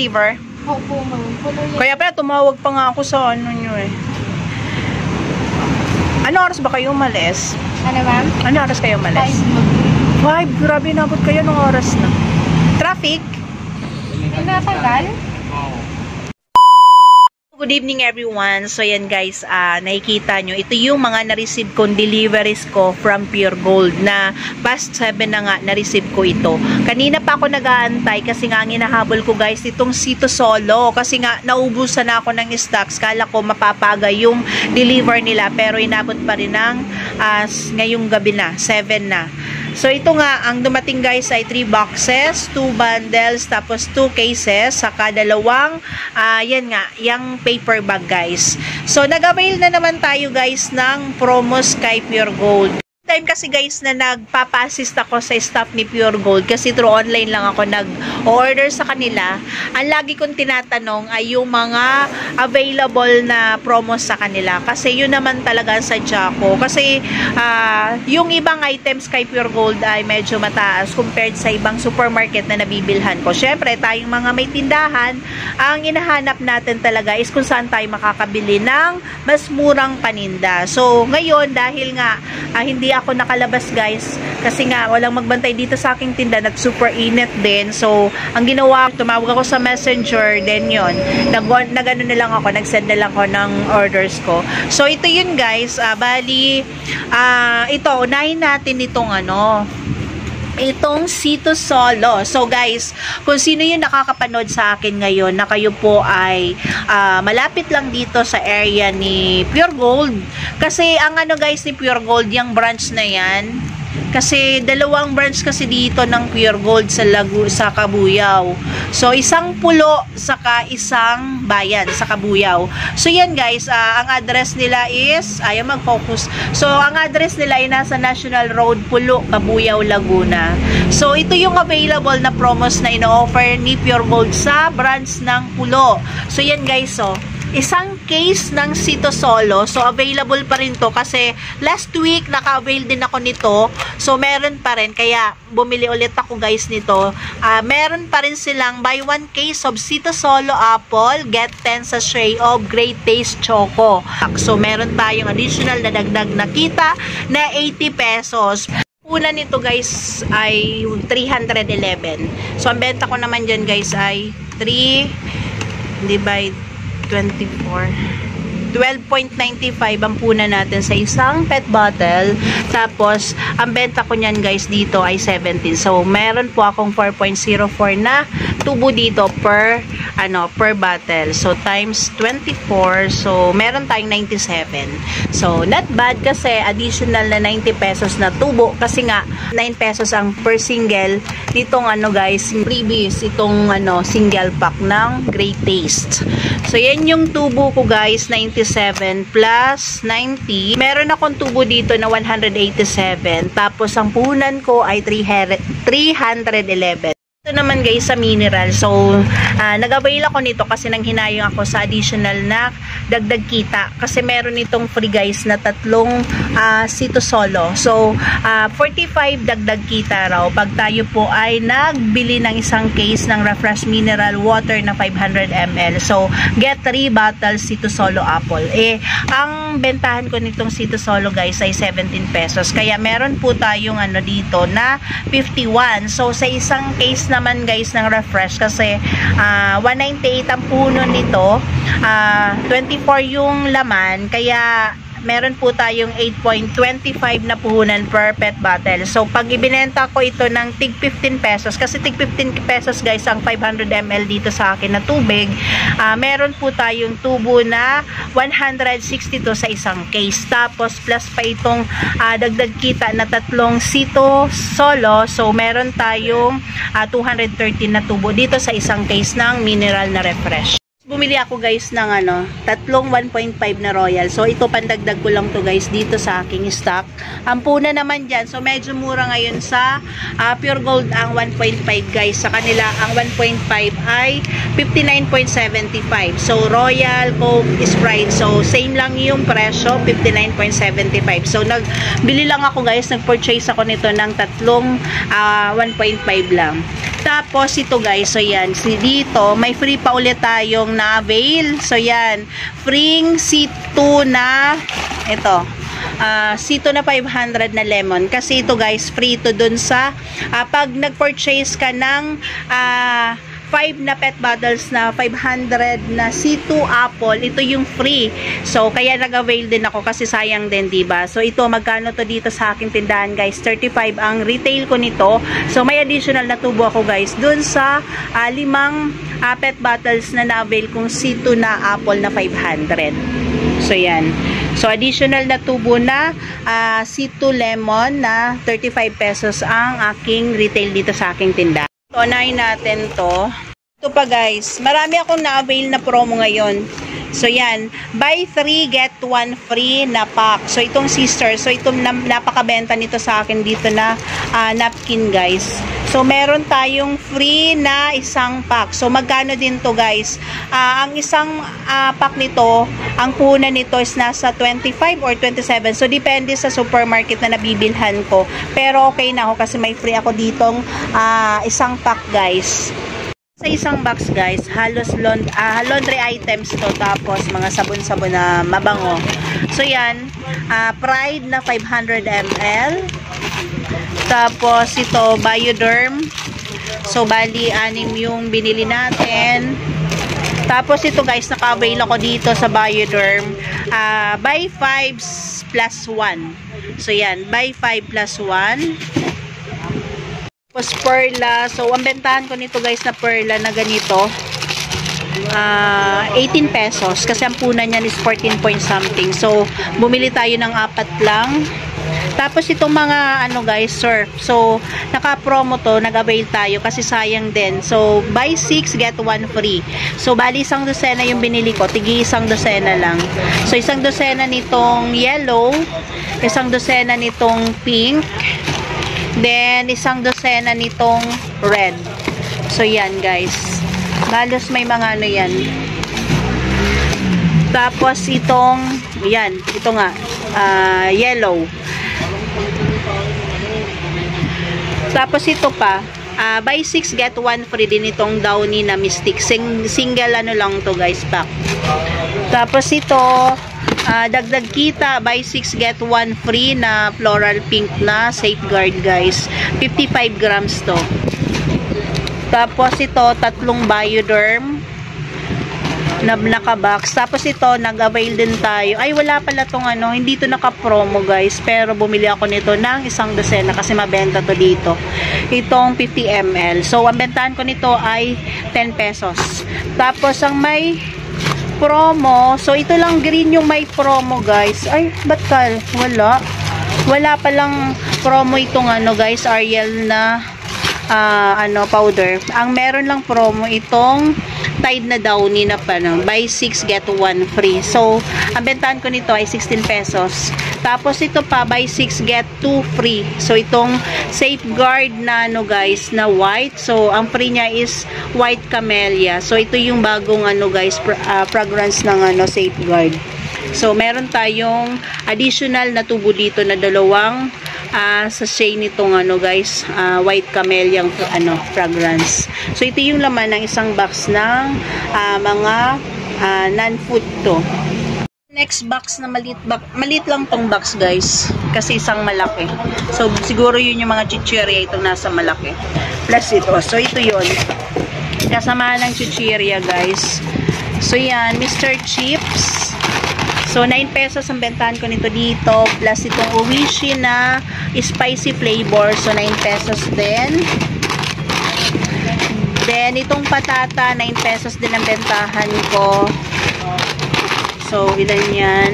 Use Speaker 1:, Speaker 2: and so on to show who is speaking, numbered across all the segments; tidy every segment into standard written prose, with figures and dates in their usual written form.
Speaker 1: deliver?
Speaker 2: Opo, ma'am.
Speaker 1: Kaya pala, tumawag pa nga ako sa ano nyo eh. Ano oras ba kayo umalis?
Speaker 2: Ano, ma'am?
Speaker 1: Ano oras kayo umalis? 5. Grabe, nabot kayo ng oras na. Traffic?
Speaker 2: Pinatagal?
Speaker 1: Good evening everyone. So yan guys, nakikita nyo, ito yung mga na-receive kong deliveries ko from Pure Gold na past 7 na nga na-receive ko ito. Kanina pa ako nag-aantay kasi nga hinahabol ko guys itong Sito Solo kasi nga naubusan na ako ng stocks. Kala ko mapapaga yung deliver nila pero inabot pa rin ng ngayong gabi na, 7 na. So ito nga, ang dumating guys ay 3 boxes, 2 bundles, tapos 2 cases, saka dalawang, yan nga, yung paper bag guys. So nag-avail na naman tayo guys ng promos kay Pure Gold. Time kasi guys na nagpapa-assist ako sa staff ni Pure Gold kasi through online lang ako nag-order sa kanila. Ang lagi kong tinatanong ay yung mga available na promos sa kanila kasi yun naman talaga ang sadya ko. Kasi yung ibang items kay Pure Gold ay medyo mataas compared sa ibang supermarket na nabibilhan ko. Syempre, tayong mga may tindahan, ang inahanap natin talaga is kung saan tayo makakabili ng mas murang paninda. So, ngayon, dahil nga hindi ako nakalabas guys kasi nga walang magbantay dito sa aking tinda, nag super init din. So ang ginawa, tumawag ako sa messenger, then yun nagano na lang ako, nag-send na lang ako ng orders ko. So ito yun guys, bali ito, unahin natin itong itong Sito Solo. So guys, kung sino yung nakakapanood sa akin ngayon na kayo po ay malapit lang dito sa area ni Pure Gold. Kasi ang guys ni Pure Gold, yung branch na yan, kasi dalawang branch kasi dito ng Pure Gold sa Cabuyao. So isang pulo saka isang bayan sa Cabuyao. So yan guys, ang address nila is, ayaw mag-focus. So ang address nila ay nasa National Road, Pulo, Cabuyao, Laguna. So ito yung available na promos na ino-offer ni Pure Gold sa branch ng Pulo. So yan guys, isang case ng Sito Solo. So, available pa rin to kasi last week naka-avail din ako nito. So, meron pa rin. Kaya, bumili ulit ako guys nito. Meron pa rin silang buy 1 case of Sito Solo Apple, get 10 sachet of Great Taste Choco. So, meron tayong additional na dagdag na kita na 80 pesos. Una nito guys ay 311. So, ang benta ko naman dyan guys ay 3 divide 24. 12.95 ang puna natin sa isang pet bottle. Tapos, ang benta ko niyan guys dito ay 17. So, meron po akong 4.04 na tubo dito per bottle. So, times 24. So, meron tayong 97. So, not bad kasi additional na 90 pesos na tubo. Kasi nga, 9 pesos ang per single nitong guys, previous itong single pack ng Great Taste. So, yan yung tubo ko guys, 97 plus 90. Meron akong tubo dito na 187. Tapos, ang puhunan ko ay 311. Ito naman guys sa mineral. So, nag-avail ako nito kasi nang hinayang ako sa additional na dagdag kita. Kasi meron itong free guys na tatlong Sito Solo. So, 45 dagdag kita raw pag tayo po ay nagbili ng isang case ng refresh mineral water na 500 ml. So, get 3 bottles Sito Solo Apple. Ang bentahan ko nitong Sito Solo guys ay 17 pesos. Kaya meron po tayong dito na 51. So, sa isang case naman guys ng refresh kasi 198 ang puno nito, 24 yung laman, kaya meron po tayong 8.25 na puhunan per pet bottle. So, pag ibinenta ko ito ng tig 15 pesos, kasi tig 15 pesos guys ang 500 ml dito sa akin na tubig, meron po tayong tubo na 162 sa isang case. Tapos, plus pa itong dagdag kita na tatlong Sito Solo. So, meron tayong 213 na tubo dito sa isang case ng mineral na refresh. Bumili ako guys ng tatlong 1.5 na Royal. So ito pandagdag ko lang to guys dito sa aking stock. Ang puna naman dyan, so medyo mura ngayon sa Pure Gold ang 1.5 guys. Sa kanila ang 1.5 ay 59.75. So Royal, Coke, Sprite. So same lang yung presyo, 59.75. So nagbili lang ako guys, nag-purchase ako nito ng tatlong 1.5 lang. Tapos ito guys, so yan, dito may free pa ulit tayong na-avail. So yan, free C2 na ito. C2 na 500 na lemon. Kasi ito guys, free to dun sa pag nag-purchase ka ng 5 na pet bottles na 500 na C2 apple, ito yung free. So, kaya nag-avail din ako kasi sayang din, diba? So, ito, magkano to dito sa aking tindahan, guys? 35 ang retail ko nito. So, may additional na tubo ako, guys, dun sa 5 pet bottles na na-avail kong C2 na apple na 500. So, yan. So, additional na tubo na C2 lemon na 35 pesos ang aking retail dito sa aking tindahan. So, unahin natin to. Ito pa guys, marami akong na-avail na promo ngayon. So, yan. Buy 3, get 1 free na pack. So, itong sister. So, itong napakabenta nito sa akin dito na napkin guys. So, meron tayong free na isang pack. So, magkano din to guys? Ang isang pack nito, ang puhunan nito is nasa 25 or 27. So, depende sa supermarket na nabibilhan ko. Pero, okay na ako kasi may free ako ditong isang pack guys. Sa isang box guys, halos laundry items to, tapos mga sabon-sabon na mabango. So yan, Pride na 500 ml. Tapos ito, Bioderm. So bali, 6 yung binili natin. Tapos ito guys, naka-avail ako dito sa Bioderm. Buy 5 plus 1. So yan, buy 5 plus 1. Tapos perla. So, ang bentahan ko nito guys na perla na ganito, 18 pesos. Kasi ang punan niyan is 14 point something. So, bumili tayo ng 4 lang. Tapos itong mga ano guys, surf. So, naka-promo to, nag-avail tayo kasi sayang din. So, buy 6, get 1 free. So, bali isang dosena yung binili ko. Tigi isang dosena lang. So, isang dosena nitong yellow, isang dosena nitong pink, then, isang dosena nitong red. So, yan, guys. Halos may mga ano yan. Tapos, itong, yan, ito nga, yellow. Tapos, ito pa, buy 6, get 1 free din itong Downy na Mystic. Single ano lang to guys, pack. Tapos, ito, dagdag kita, buy 6 get 1 free na floral pink na Safeguard guys, 55 grams to. Tapos ito, 3 Bioderm na naka-box. Tapos ito, nag-avail din tayo. Ay, wala pala tong ano, hindi to naka-promo guys, pero bumili ako nito ng isang dosena kasi mabenta to dito. Itong 50 ml. So, ang bentahan ko nito ay 10 pesos. Tapos ang may promo, so ito lang green yung may promo guys. Ay, ba't wala palang promo itong ano guys, Ariel na powder. Ang meron lang promo itong Tide na Downy na buy 6 get 1 free. So, ang bentahan ko nito ay 16 pesos. Tapos ito pa, buy 6 get 2 free. So, itong Safeguard na ano guys, na white. So, ang free niya is white camellia. So, ito yung bagong ano guys, fragrance ng ano Safeguard. So, meron tayong additional na tubo dito na dalawang sachet nitong ano guys, white camellia ano fragrance. So, ito yung laman ng isang box ng mga non-food to. Next box na maliit lang tong box guys, kasi isang malaki. So, siguro yun yung mga chichirya itong nasa malaki. Plus ito. So, ito yun. Kasamahan ng chichirya guys. So, yan. Mr. Chips. So, 9 pesos ang bentahan ko nito dito. Plus itong Oishi na spicy flavor. So, 9 pesos din. Then, itong patata, 9 pesos din ang bentahan ko. So, ilan yan.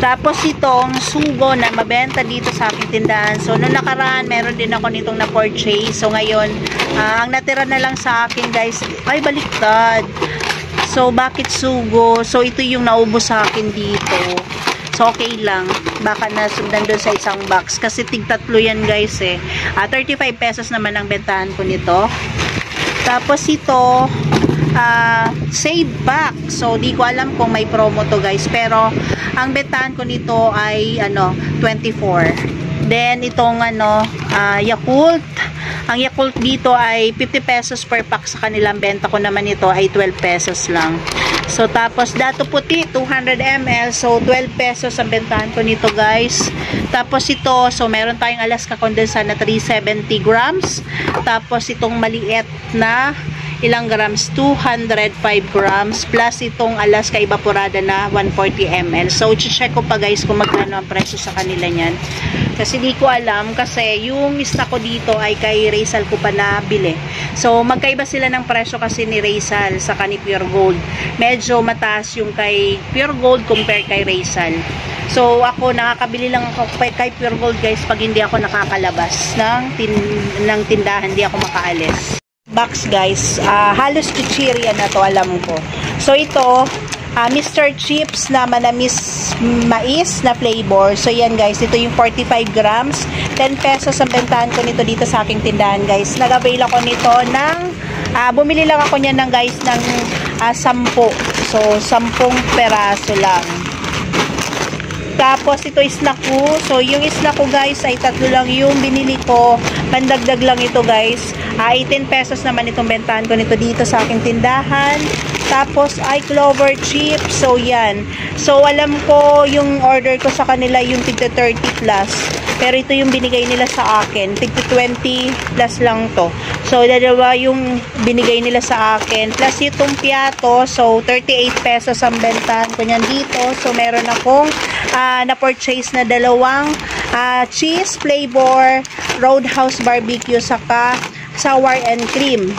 Speaker 1: Tapos, itong sugo na mabenta dito sa aking tindahan. So, noong nakaraan, meron din ako nitong na-purchase. So, ngayon, ang natira na lang sa akin, guys, ay, baliktad. So, bakit sugo? So, ito yung naubos sa akin dito. So, okay lang. Baka nasundan doon sa isang box. Kasi tig-tatlo yan, guys, eh. 35 pesos naman ang bentahan ko nito. Tapos, ito, save back. So, di ko alam kung may promo to, guys. Pero, ang bentahan ko nito ay, 24. Then, itong Yakult. Ang Yakult dito ay 50 pesos per pack. Sa kanilang benta ko naman ito ay 12 pesos lang. So, tapos, Dato Puti, 200 ml. So, 12 pesos ang bentahan ko nito, guys. Tapos, ito, so, meron tayong Alaska Condensate na 370 grams. Tapos, itong maliit na ilang grams? 205 grams. Plus, itong Alaska Evaporada na 140 ml. So, check ko pa, guys, kung magkano ang presyo sa kanila niyan. Kasi di ko alam, kasi yung stock ko dito ay kay Raysal ko pa nabili. So, magkaiba sila ng presyo kasi ni Raysal sa ni Pure Gold. Medyo mataas yung kay Pure Gold compare kay Raysal. So, ako, nakakabili lang ako kay Pure Gold, guys, pag hindi ako nakakalabas ng tindahan, hindi ako makaalis. Box, guys, halos kutsirya na to, alam ko. So, ito, Mr. Chips na manamis mais na flavor. So, yan, guys, ito yung 45 grams. 10 pesos ang bentahan ko nito dito sa aking tindahan, guys. Nag-avail ako nito ng, bumili lang ako niyan ng, guys, ng 10. So, 10 peraso lang. Tapos, ito snack ko. So, yung snack ko, guys, ay 3 lang yung binili ko. Pandagdag lang ito, guys. 18 pesos naman itong bentahan ko nito dito sa aking tindahan. Tapos, ay clover chips. So, yan. So, alam ko yung order ko sa kanila yung tigta 30 plus. Pero ito yung binigay nila sa akin. Tigta 20 plus lang to. So, dalawa yung binigay nila sa akin. Plus, itong piato. So, 38 pesos ang bentahan ko niyan dito. So, meron akong na-purchase na dalawang cheese flavor, Roadhouse barbecue, saka sour and cream.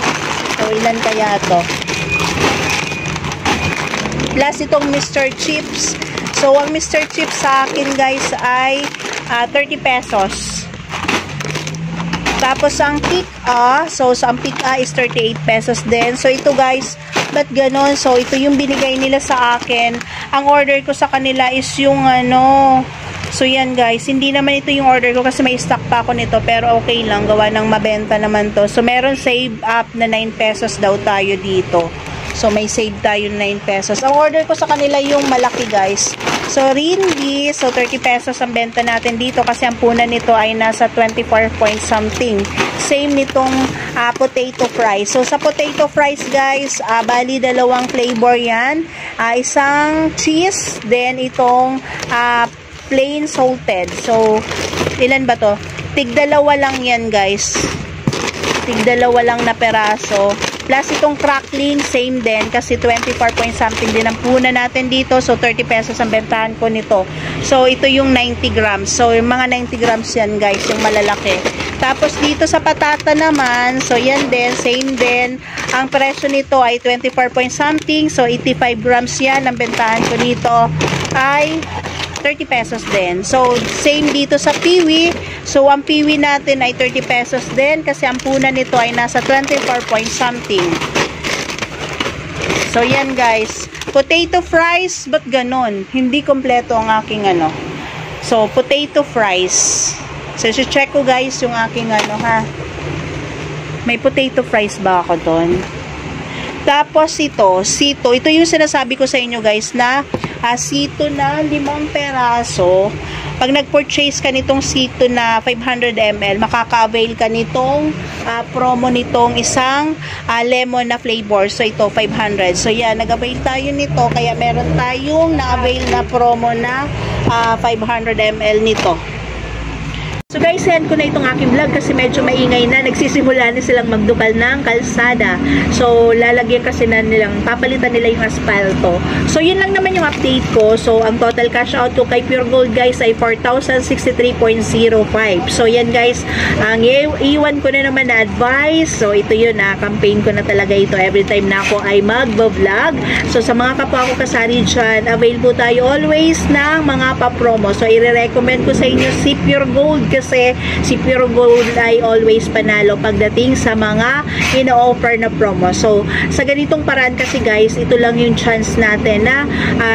Speaker 1: So, ilan kaya to? Plus, itong Mr. Chips. So, ang Mr. Chips sa akin, guys, ay 30 pesos. Tapos, ang Pika, so, ang Pika is 38 pesos din. So, ito, guys, ba't ganon? So, ito yung binigay nila sa akin. Ang order ko sa kanila is yung so, yan, guys. Hindi naman ito yung order ko kasi may stock pa ako nito. Pero, okay lang. Gawa ng mabenta naman to. So, meron save up na 9 pesos daw tayo dito. So, may save tayo 9 pesos. Ang order ko sa kanila yung malaki, guys. So, Rindy. So, 30 pesos ang benta natin dito kasi ang punan nito ay nasa 24 point something. Same nitong potato fries. So, sa potato fries, guys, bali dalawang flavor yan. Isang cheese, then itong plain salted. So, ilan ba to? Tig-dalawa lang yan, guys. Tig-dalawa lang na peraso. Plus, itong crackling, same din. Kasi 24 point something din ang puna natin dito. So, 30 pesos ang bentahan ko nito. So, ito yung 90 grams. So, yung mga 90 grams yan, guys, yung malalaki. Tapos, dito sa patata naman, so, yan din, same din. Ang presyo nito ay 24 point something. So, 85 grams yan. Ang bentahan ko dito ay 30 pesos din. So, same dito sa piwi. So, ang piwi natin ay 30 pesos din kasi ang puna nito ay nasa 24 point something. So, yan, guys. Potato fries, ba't ganon? Hindi kompleto ang aking So, potato fries. So, check ko, guys, yung aking ha. May potato fries ba ako doon? Tapos, sito. Ito yung sinasabi ko sa inyo, guys, na sito na 5 peraso. Pag nag-purchase ka nitong sito na 500 ml, makaka-avail ka nitong promo nitong isang lemon na flavor. So, ito, 500. So, yan, nag-avail tayo nito. Kaya, meron tayong na-avail na promo na 500 ml nito. So guys, send ko na itong aking vlog kasi medyo maingay na. Nagsisimula na silang magdukal ng kalsada. So, lalagyan kasi na nilang, papalitan nila yung asfalto. So, yun lang naman yung update ko. So, ang total cash out ko kay Pure Gold, guys, ay 4,063.05. So, yan, guys. Ang iwan ko na naman na advice. So, ito yun, campaign ko na talaga ito every time na ako ay mag-vlog. So, sa mga kapwa ko kasari dyan, avail po tayo always ng mga pa-promo. So, i-recommend ko sa inyo si Pure Gold kasi si Pure Gold ay always panalo pagdating sa mga ino-offer na promo. So, sa ganitong paraan kasi, guys, ito lang yung chance natin na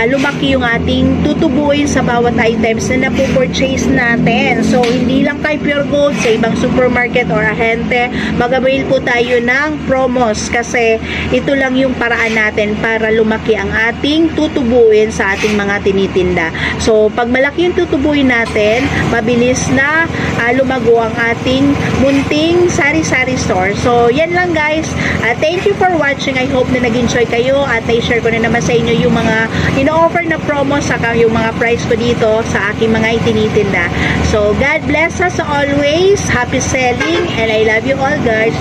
Speaker 1: lumaki yung ating tutubuin sa bawat items na napupurchase natin. So, hindi lang kay Pure Gold, sa ibang supermarket or ahente, mag-avail po tayo ng promos kasi ito lang yung paraan natin para lumaki ang ating tutubuin sa ating mga tinitinda. So, pag malaki yung tutubuin natin, mabilis na lumago ang ating munting sari-sari store. So, yan lang guys. Thank you for watching. I hope na nag-enjoy kayo at na-share ko na naman sa inyo yung mga ino-offer na promo saka yung mga price ko dito sa aking mga itinitinda. So, God bless us always. Happy selling and I love you all guys.